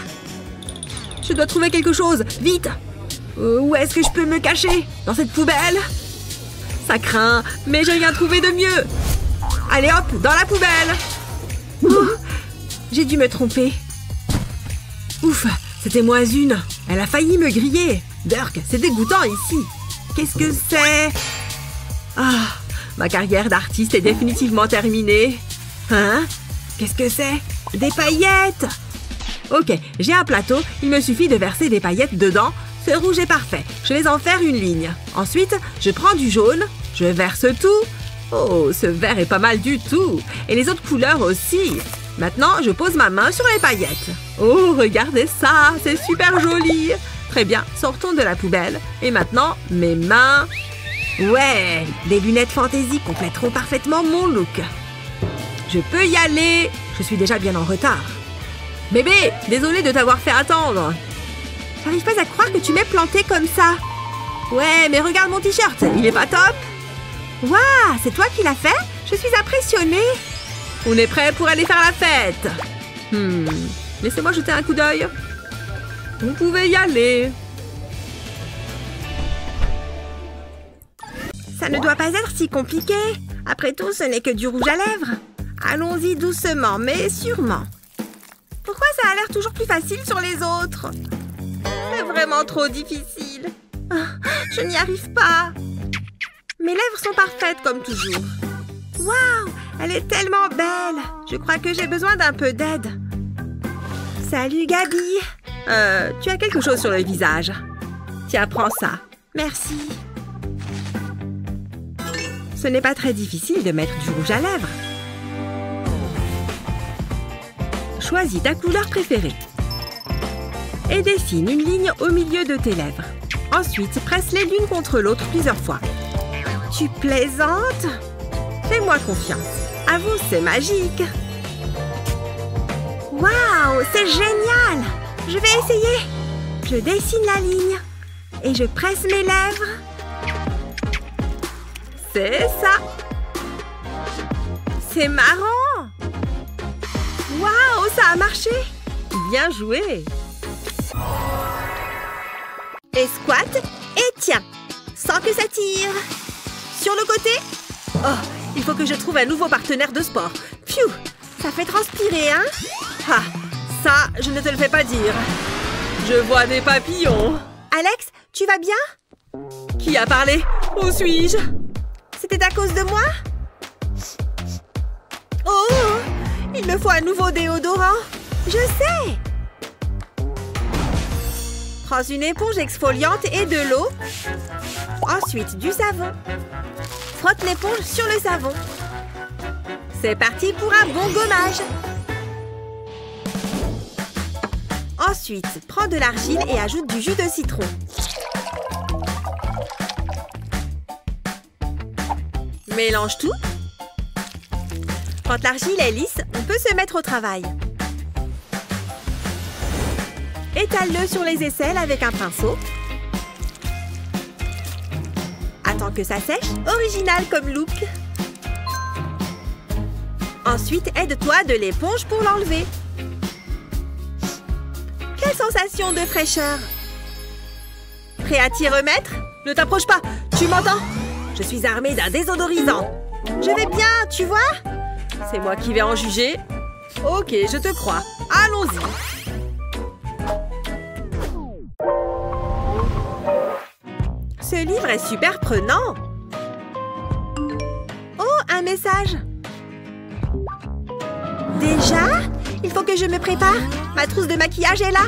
Je dois trouver quelque chose, vite. Où est-ce que je peux me cacher? Dans cette poubelle? Ça craint, mais j'ai rien trouvé de mieux. Allez hop, dans la poubelle. J'ai dû me tromper. Ouf, c'était moins une. Elle a failli me griller. Dirk, c'est dégoûtant ici. Qu'est-ce que c'est? Ah, ma carrière d'artiste est définitivement terminée. Hein? Qu'est-ce que c'est? Des paillettes! Ok, j'ai un plateau. Il me suffit de verser des paillettes dedans. Ce rouge est parfait. Je vais en faire une ligne. Ensuite, je prends du jaune. Je verse tout. Oh, ce vert est pas mal du tout. Et les autres couleurs aussi. Maintenant, je pose ma main sur les paillettes. Oh, regardez ça, c'est super joli. Très bien, sortons de la poubelle. Et maintenant, mes mains. Ouais, les lunettes fantaisie compléteront parfaitement mon look. Je peux y aller. Je suis déjà bien en retard. Bébé, désolée de t'avoir fait attendre. J'arrive pas à croire que tu m'aies planté comme ça. Ouais, mais regarde mon t-shirt, il est pas top? Waouh, c'est toi qui l'as fait? Je suis impressionnée. On est prêt pour aller faire la fête. Laissez-moi jeter un coup d'œil. Vous pouvez y aller. Ça ne doit pas être si compliqué. Après tout, ce n'est que du rouge à lèvres. Allons-y doucement, mais sûrement. Pourquoi ça a l'air toujours plus facile sur les autres? C'est vraiment trop difficile. Je n'y arrive pas. Mes lèvres sont parfaites comme toujours. Waouh, elle est tellement belle. Je crois que j'ai besoin d'un peu d'aide. Salut Gabi. Tu as quelque chose sur le visage. Tiens, prends ça. Merci. Ce n'est pas très difficile de mettre du rouge à lèvres. Choisis ta couleur préférée. Et dessine une ligne au milieu de tes lèvres. Ensuite, presse-les l'une contre l'autre plusieurs fois. Tu plaisantes? Fais-moi confiance. Avoue, c'est magique. Waouh, c'est génial! Je vais essayer. Je dessine la ligne et je presse mes lèvres. C'est ça. C'est marrant. Waouh, ça a marché. Bien joué. Et squat, et tiens, sans que ça tire. Sur le côté. Oh, il faut que je trouve un nouveau partenaire de sport. Pfiou, ça fait transpirer, hein? Ah, ça, je ne te le fais pas dire. Je vois des papillons. Alex, tu vas bien? Qui a parlé? Où suis-je? C'était à cause de moi? Oh, il me faut un nouveau déodorant. Je sais. Prends une éponge exfoliante et de l'eau. Ensuite, du savon. Frotte l'éponge sur le savon. C'est parti pour un bon gommage. Ensuite, prends de l'argile et ajoute du jus de citron. Mélange tout. Quand l'argile est lisse, on peut se mettre au travail. Étale-le sur les aisselles avec un pinceau. Attends que ça sèche. Original comme look. Ensuite, aide-toi de l'éponge pour l'enlever. Quelle sensation de fraîcheur! Prêt à t'y remettre? Ne t'approche pas, tu m'entends? Je suis armée d'un désodorisant. Je vais bien, tu vois? C'est moi qui vais en juger. Ok, je te crois. Allons-y. Ce livre est super prenant. Oh, un message. Déjà? Il faut que je me prépare. Ma trousse de maquillage est là.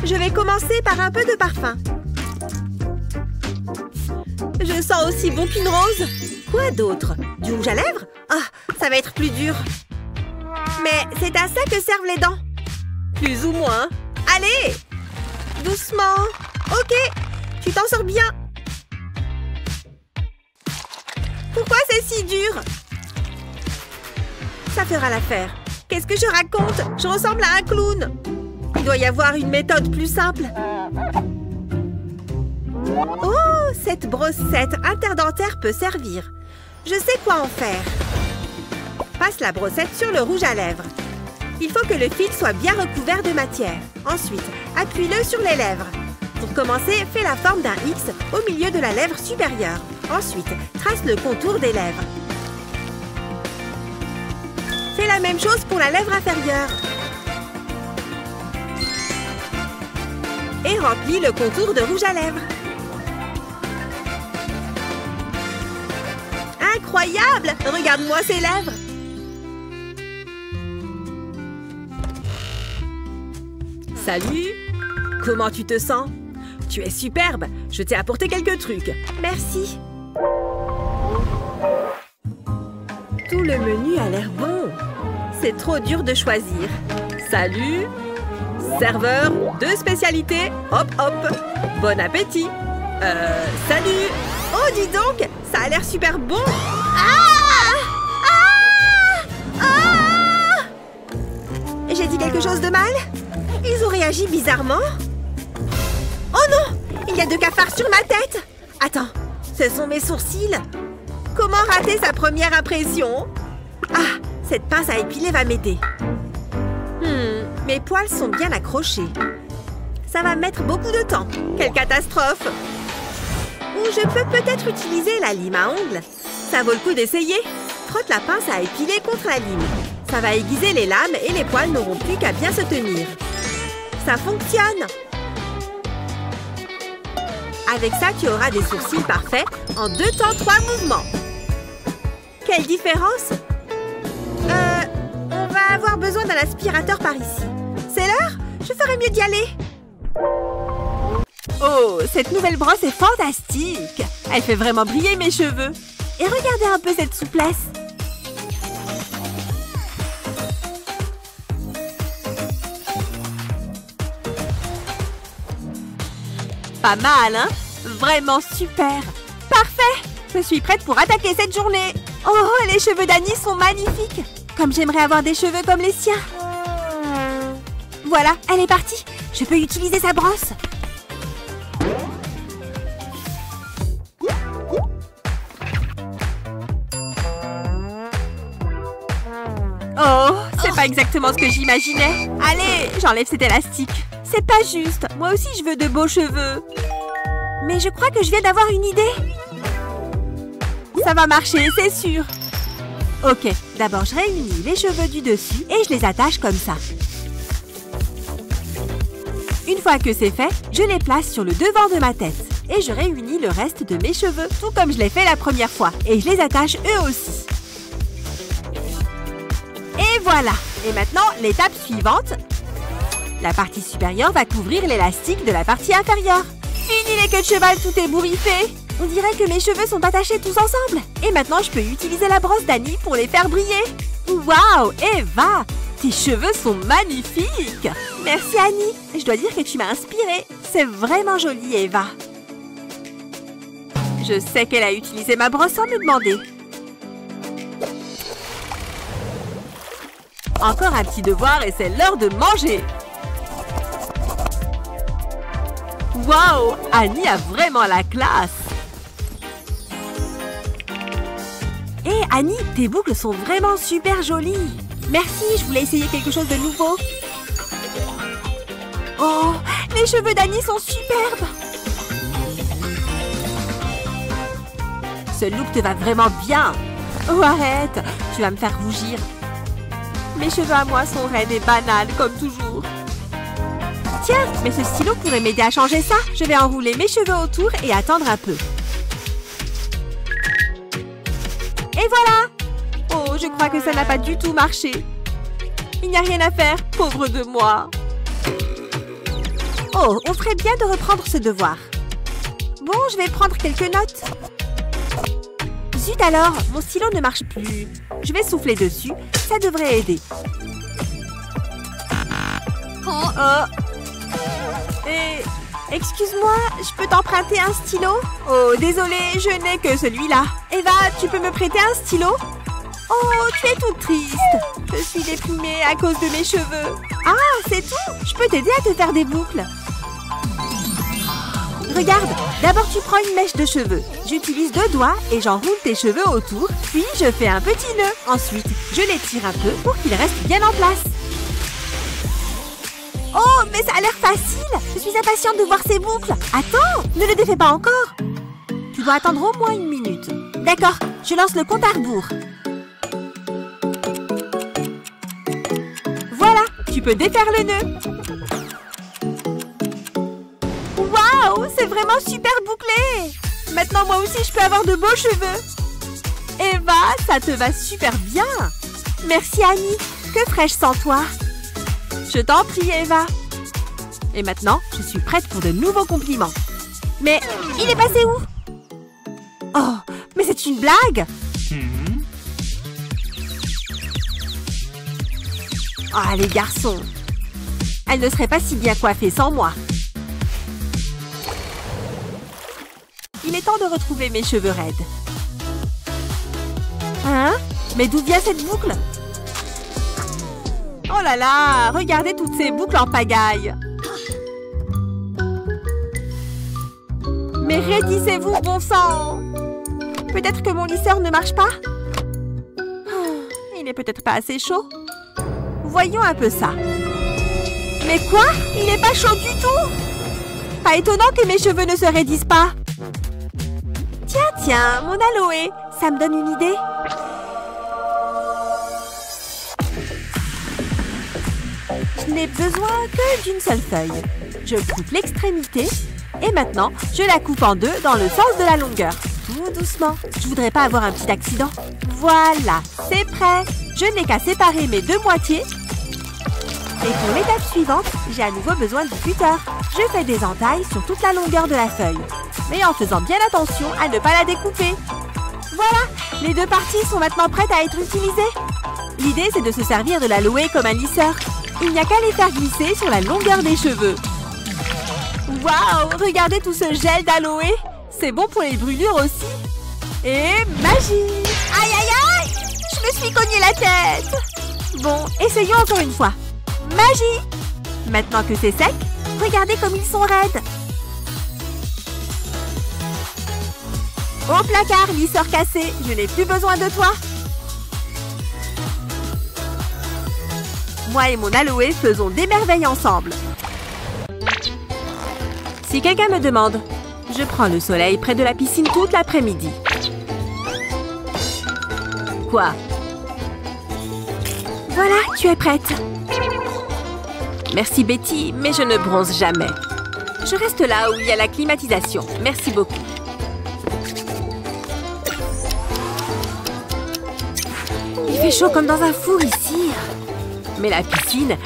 Je vais commencer par un peu de parfum. Je sens aussi bon qu'une rose. Quoi d'autre? Du rouge à lèvres? Ah, ça va être plus dur. Mais c'est à ça que servent les dents. Plus ou moins. Allez! Doucement. Ok, tu t'en sors bien. Pourquoi c'est si dur? Ça fera l'affaire. Qu'est-ce que je raconte? Je ressemble à un clown. Il doit y avoir une méthode plus simple. Oh, cette brossette interdentaire peut servir. Je sais quoi en faire. Passe la brossette sur le rouge à lèvres. Il faut que le fil soit bien recouvert de matière. Ensuite, appuie-le sur les lèvres. Pour commencer, fais la forme d'un X au milieu de la lèvre supérieure. Ensuite, trace le contour des lèvres. Fais la même chose pour la lèvre inférieure. Et remplis le contour de rouge à lèvres. Incroyable! Regarde-moi ces lèvres! Salut! Comment tu te sens? Tu es superbe! Je t'ai apporté quelques trucs. Merci! Tout le menu a l'air bon. C'est trop dur de choisir. Salut! Serveur, 2 spécialités. Hop, hop! Bon appétit! Salut! Oh, dis donc! Ça a l'air super bon! Ah! Ah! Ah! J'ai dit quelque chose de mal? Ils ont réagi bizarrement. Oh non! Il y a 2 cafards sur ma tête! Attends, ce sont mes sourcils. Comment rater sa première impression? Ah, cette pince à épiler va m'aider. Mes poils sont bien accrochés. Ça va mettre beaucoup de temps. Quelle catastrophe! Ou je peux peut-être utiliser la lime à ongles. Ça vaut le coup d'essayer. Frotte la pince à épiler contre la lime. Ça va aiguiser les lames et les poils n'auront plus qu'à bien se tenir. Ça fonctionne! Avec ça, tu auras des sourcils parfaits en 2 temps 3 mouvements. Quelle différence? On va avoir besoin d'un aspirateur par ici. C'est l'heure? Je ferais mieux d'y aller. Oh, cette nouvelle brosse est fantastique! Elle fait vraiment briller mes cheveux. Et regardez un peu cette souplesse. Pas mal, hein? Vraiment super! Parfait! Je suis prête pour attaquer cette journée! Oh, les cheveux d'Annie sont magnifiques! Comme j'aimerais avoir des cheveux comme les siens! Voilà, elle est partie! Je peux utiliser sa brosse! Oh, c'est pas exactement ce que j'imaginais! Allez, j'enlève cet élastique! C'est pas juste! Moi aussi, je veux de beaux cheveux! Mais je crois que je viens d'avoir une idée! Ça va marcher, c'est sûr! Ok, d'abord je réunis les cheveux du dessus et je les attache comme ça. Une fois que c'est fait, je les place sur le devant de ma tête. Et je réunis le reste de mes cheveux, tout comme je l'ai fait la première fois. Et je les attache eux aussi. Et voilà! Et maintenant, l'étape suivante. La partie supérieure va couvrir l'élastique de la partie inférieure. Fini les queues de cheval tout ébouriffées! On dirait que mes cheveux sont attachés tous ensemble. Et maintenant, je peux utiliser la brosse d'Annie pour les faire briller. Waouh, Eva! Tes cheveux sont magnifiques! Merci Annie! Je dois dire que tu m'as inspirée. C'est vraiment joli, Eva. Je sais qu'elle a utilisé ma brosse sans me demander. Encore un petit devoir et c'est l'heure de manger. Waouh! Annie a vraiment la classe! Hé, Annie, tes boucles sont vraiment super jolies! Merci, je voulais essayer quelque chose de nouveau. Oh, les cheveux d'Annie sont superbes! Ce look te va vraiment bien! Oh, arrête! Tu vas me faire rougir. Mes cheveux à moi sont raides et banals, comme toujours. Tiens, mais ce stylo pourrait m'aider à changer ça. Je vais enrouler mes cheveux autour et attendre un peu. Et voilà! Oh, je crois que ça n'a pas du tout marché. Il n'y a rien à faire, pauvre de moi. Oh, on ferait bien de reprendre ce devoir. Bon, je vais prendre quelques notes. Zut alors, mon stylo ne marche plus. Je vais souffler dessus, ça devrait aider. Oh. Et... excuse-moi, je peux t'emprunter un stylo? Oh, désolée, je n'ai que celui-là. Eva, tu peux me prêter un stylo? Oh, tu es toute triste. Je suis déprimée à cause de mes cheveux. Ah, c'est tout? Je peux t'aider à te faire des boucles. Regarde, d'abord tu prends une mèche de cheveux. J'utilise 2 doigts et j'enroule tes cheveux autour. Puis je fais un petit nœud. Ensuite, je les tire un peu pour qu'ils restent bien en place. Oh, mais ça a l'air facile! Je suis impatiente de voir ces boucles. Attends, ne le défais pas encore. Tu dois attendre au moins 1 minute. D'accord, je lance le compte à rebours. Voilà, tu peux défaire le nœud. Waouh, c'est vraiment super bouclé! Maintenant, moi aussi, je peux avoir de beaux cheveux. Eva, ça te va super bien. Merci, Annie. Que ferais-je sans toi? Je t'en prie, Eva. Et maintenant, je suis prête pour de nouveaux compliments. Mais il est passé où? Oh, mais c'est une blague! Ah, les garçons! Elle ne serait pas si bien coiffée sans moi. Il est temps de retrouver mes cheveux raides. Hein? Mais d'où vient cette boucle? Oh là là! Regardez toutes ces boucles en pagaille! Mais raidissez-vous, bon sang! Peut-être que mon lisseur ne marche pas? Il n'est peut-être pas assez chaud? Voyons un peu ça. Mais quoi? Il n'est pas chaud du tout! Pas étonnant que mes cheveux ne se raidissent pas! Tiens, mon aloe! Ça me donne une idée? Je n'ai besoin que d'une seule feuille. Je coupe l'extrémité et maintenant, je la coupe en 2 dans le sens de la longueur. Tout doucement. Je voudrais pas avoir un petit accident. Voilà, c'est prêt. Je n'ai qu'à séparer mes 2 moitiés. Et pour l'étape suivante, j'ai à nouveau besoin du cutter. Je fais des entailles sur toute la longueur de la feuille, mais en faisant bien attention à ne pas la découper. Voilà, les deux parties sont maintenant prêtes à être utilisées. L'idée, c'est de se servir de l'aloe comme un lisseur. Il n'y a qu'à les faire glisser sur la longueur des cheveux. Waouh, regardez tout ce gel d'aloe. C'est bon pour les brûlures aussi. Et magie! Aïe, aïe, aïe! Je me suis cogné la tête. Bon, essayons encore une fois. Magie! Maintenant que c'est sec, regardez comme ils sont raides. Au placard, lisseur cassé, je n'ai plus besoin de toi. Moi et mon aloe faisons des merveilles ensemble. Si quelqu'un me demande, je prends le soleil près de la piscine toute l'après-midi. Quoi? Voilà, tu es prête. Merci Betty, mais je ne bronze jamais. Je reste là où il y a la climatisation. Merci beaucoup. Il fait chaud comme dans un four ici. Mais la piscine,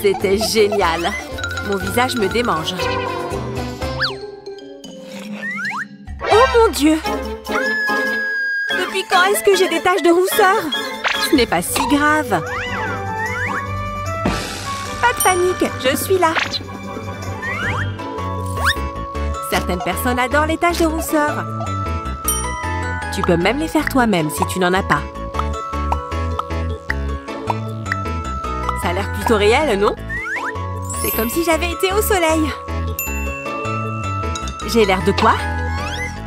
c'était génial. Mon visage me démange. Oh mon Dieu! Depuis quand est-ce que j'ai des taches de rousseur? Ce n'est pas si grave. Pas de panique, je suis là. Certaines personnes adorent les taches de rousseur. Tu peux même les faire toi-même si tu n'en as pas. Ça a l'air plutôt réel, non? C'est comme si j'avais été au soleil. J'ai l'air de quoi?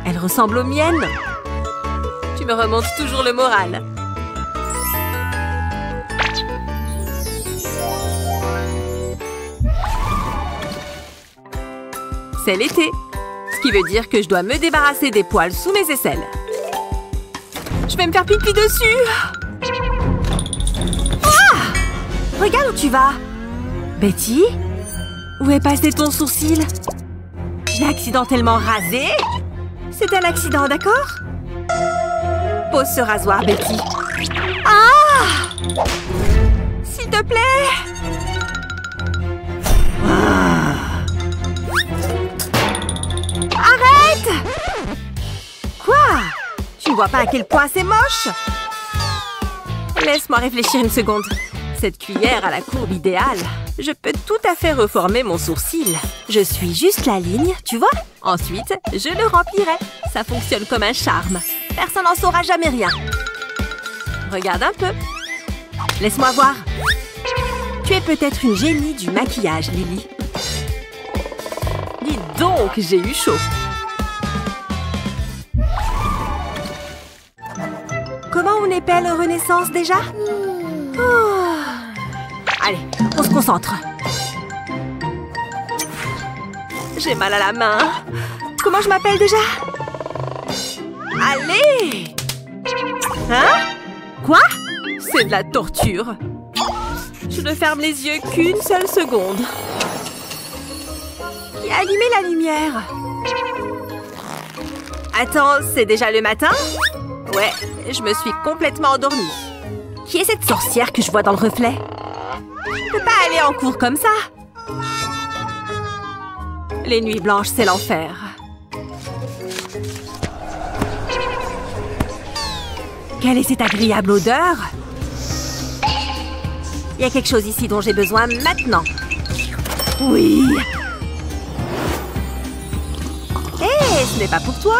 Elle ressemble aux miennes. Tu me remontes toujours le moral. C'est l'été, ce qui veut dire que je dois me débarrasser des poils sous mes aisselles. Je vais me faire pipi dessus. Ah! Regarde où tu vas. Betty? Où est passé ton sourcil? Je l'ai accidentellement rasé? C'est un accident, d'accord? Pose ce rasoir, Betty. Ah! S'il te plaît! Arrête! Quoi? Tu ne vois pas à quel point c'est moche? Laisse-moi réfléchir une seconde. Cette cuillère a la courbe idéale. Je peux tout à fait reformer mon sourcil. Je suis juste la ligne, tu vois? Ensuite, je le remplirai. Ça fonctionne comme un charme. Personne n'en saura jamais rien. Regarde un peu. Laisse-moi voir. Tu es peut-être une génie du maquillage, Lily. Dis donc, j'ai eu chaud. Comment on épelle Renaissance déjà? Oh. Allez, on se concentre. J'ai mal à la main. Comment je m'appelle déjà? Allez! Hein? Quoi? C'est de la torture. Je ne ferme les yeux qu'une seule seconde. Qui a allumé la lumière? Attends, c'est déjà le matin? Ouais, je me suis complètement endormie. Qui est cette sorcière que je vois dans le reflet? Je peux pas aller en cours comme ça. Les nuits blanches, c'est l'enfer. Quelle est cette agréable odeur? Il y a quelque chose ici dont j'ai besoin maintenant. Oui. Hé, ce n'est pas pour toi.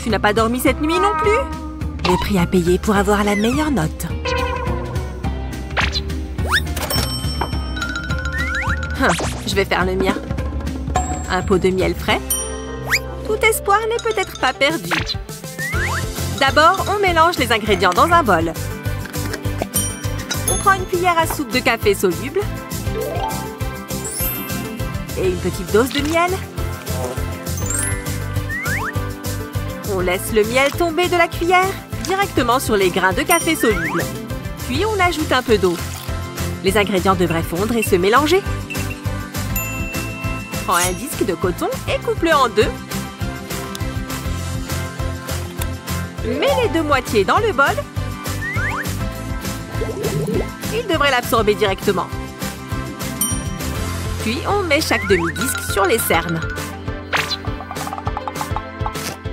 Tu n'as pas dormi cette nuit non plus? Le prix à payer pour avoir la meilleure note. Je vais faire le mien. Un pot de miel frais. Tout espoir n'est peut-être pas perdu. D'abord, on mélange les ingrédients dans un bol. On prend une cuillère à soupe de café soluble. Et une petite dose de miel. On laisse le miel tomber de la cuillère directement sur les grains de café soluble. Puis on ajoute un peu d'eau. Les ingrédients devraient fondre et se mélanger. Prends un disque de coton et coupe-le en deux. Mets les deux moitiés dans le bol. Il devrait l'absorber directement. Puis on met chaque demi-disque sur les cernes.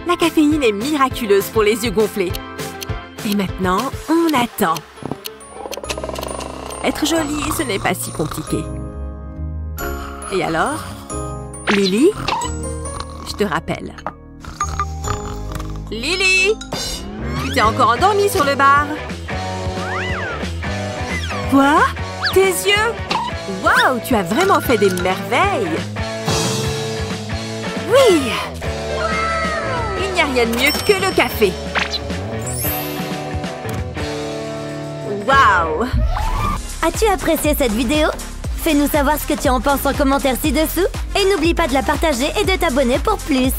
La caféine est miraculeuse pour les yeux gonflés. Et maintenant, on attend. Être jolie, ce n'est pas si compliqué. Et alors? Lily? Je te rappelle. Lily! Tu t'es encore endormie sur le bar? Quoi? Tes yeux? Waouh, tu as vraiment fait des merveilles! Oui! Il n'y a rien de mieux que le café. Waouh! As-tu apprécié cette vidéo? Fais-nous savoir ce que tu en penses en commentaire ci-dessous et n'oublie pas de la partager et de t'abonner pour plus.